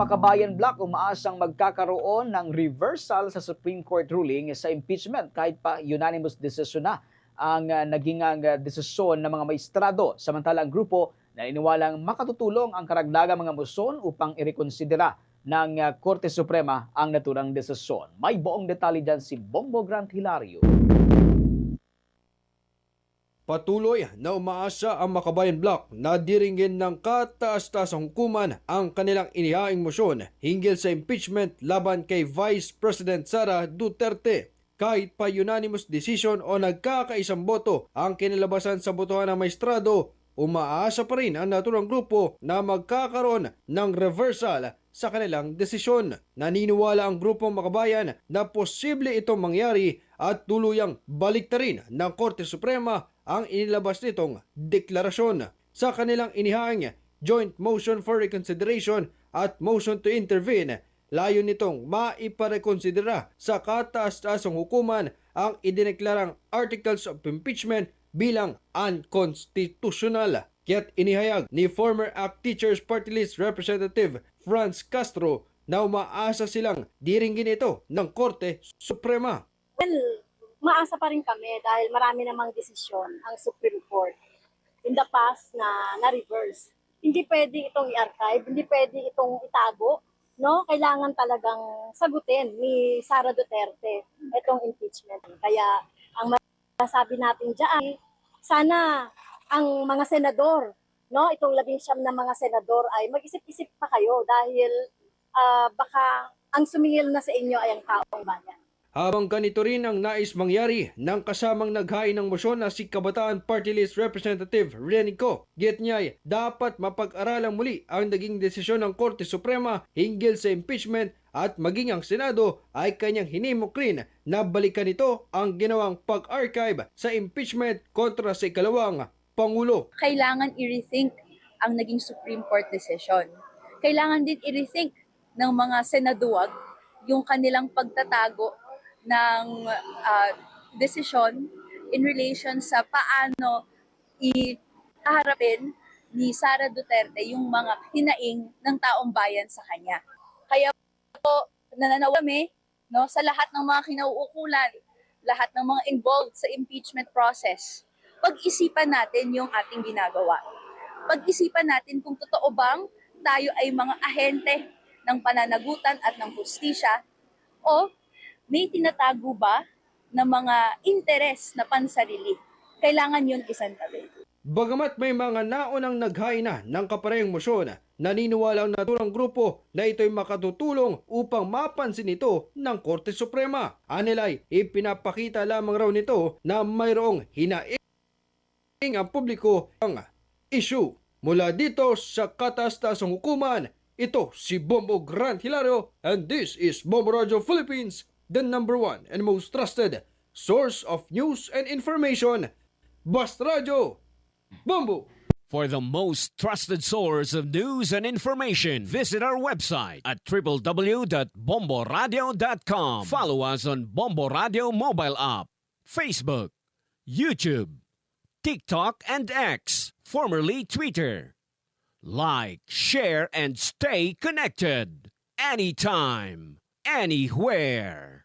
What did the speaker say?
Makabayan Bloc umaasang magkakaroon ng reversal sa Supreme Court ruling sa impeachment kahit pa unanimous decision na ang naging desisyon ng mga maestrado. Samantala ang grupo naniniwalang makatutulong ang karagdagang mga moson upang irekonsidera ng Korte Suprema ang naturang desisyon. May buong detalye dyan si Bombo Grant Hilario. Patuloy na umaasa ang Makabayan Bloc na diringgin ng kataas-taasang hukuman ang kanilang inihaing motion hinggil sa impeachment laban kay Vice President Sara Duterte. Kahit pa unanimous decision o nagkakaisang boto ang kinalabasan sa botohan ng maestrado, umaasa pa rin ang naturang grupo na magkakaroon ng reversal sa kanilang desisyon. Naniniwala ang grupong Makabayan na posible itong mangyari at tuluyang baliktarin ng Korte Suprema ang inilabas nitong deklarasyon. Sa kanilang inihaing joint motion for reconsideration at motion to intervene, layo nitong maiparekonsidera sa kataas-taasang hukuman ang idineklarang articles of impeachment bilang unconstitutional. Kaya't inihayag ni former ACT Teachers Party List Representative Franz Castro na umaasa silang diringgin ito ng Korte Suprema. Well, maasa pa rin kami dahil marami namang desisyon ang Supreme Court in the past na na-reverse. Hindi pwede itong i-archive, hindi pwede itong itago, no? Kailangan talagang sagutin ni Sara Duterte itong impeachment. Kaya ang masasabi natin diyan, sana ang mga senador, no, itong 19 na mga senador ay mag-isip-isip pa kayo dahil baka ang sumingil na sa inyo ay ang taong bayan. Habang ganito rin ang nais mangyari ng kasamang naghain ng motion na si Kabataan Party List Representative Renico. Git niya'y dapat mapag-aralang muli ang naging desisyon ng Korte Suprema hinggil sa impeachment at maging ang Senado ay kanyang hinimok rin na balikan ito ang ginawang pag-archive sa impeachment kontra sa ikalawang Pangulo. Kailangan i-rethink ang naging Supreme Court decision. Kailangan din i-rethink ng mga senaduwag yung kanilang pagtatago ng desisyon in relation sa paano iharapin ni Sara Duterte yung mga hinaing ng taong bayan sa kanya. Kaya po nananaw kami, no, sa lahat ng mga kinauukulan, lahat ng mga involved sa impeachment process. Pag-isipan natin yung ating ginagawa. Pag-isipan natin kung totoo bang tayo ay mga ahente ng pananagutan at ng hustisya o may tinatago ba na mga interes na pansarili? Kailangan yun isantabi. Bagamat may mga naunang naghain na ng kaparehong motion, naniniwala ang naturang grupo na ito'y makatutulong upang mapansin ito ng Korte Suprema. Anilay, ipinapakita lamang raw nito na mayroong hinaing ang publiko ang issue. Mula dito sa kataas-taasang hukuman, ito si Bombo Grant Hilario and this is Bombo Radio Philippines, the #1 and most trusted source of news and information. Basta Radio, Bombo! For the most trusted source of news and information, visit our website at www.bomboradio.com. Follow us on Bombo Radio mobile app, Facebook, YouTube, TikTok, and X, formerly Twitter. Like, share, and stay connected. Anytime, anywhere.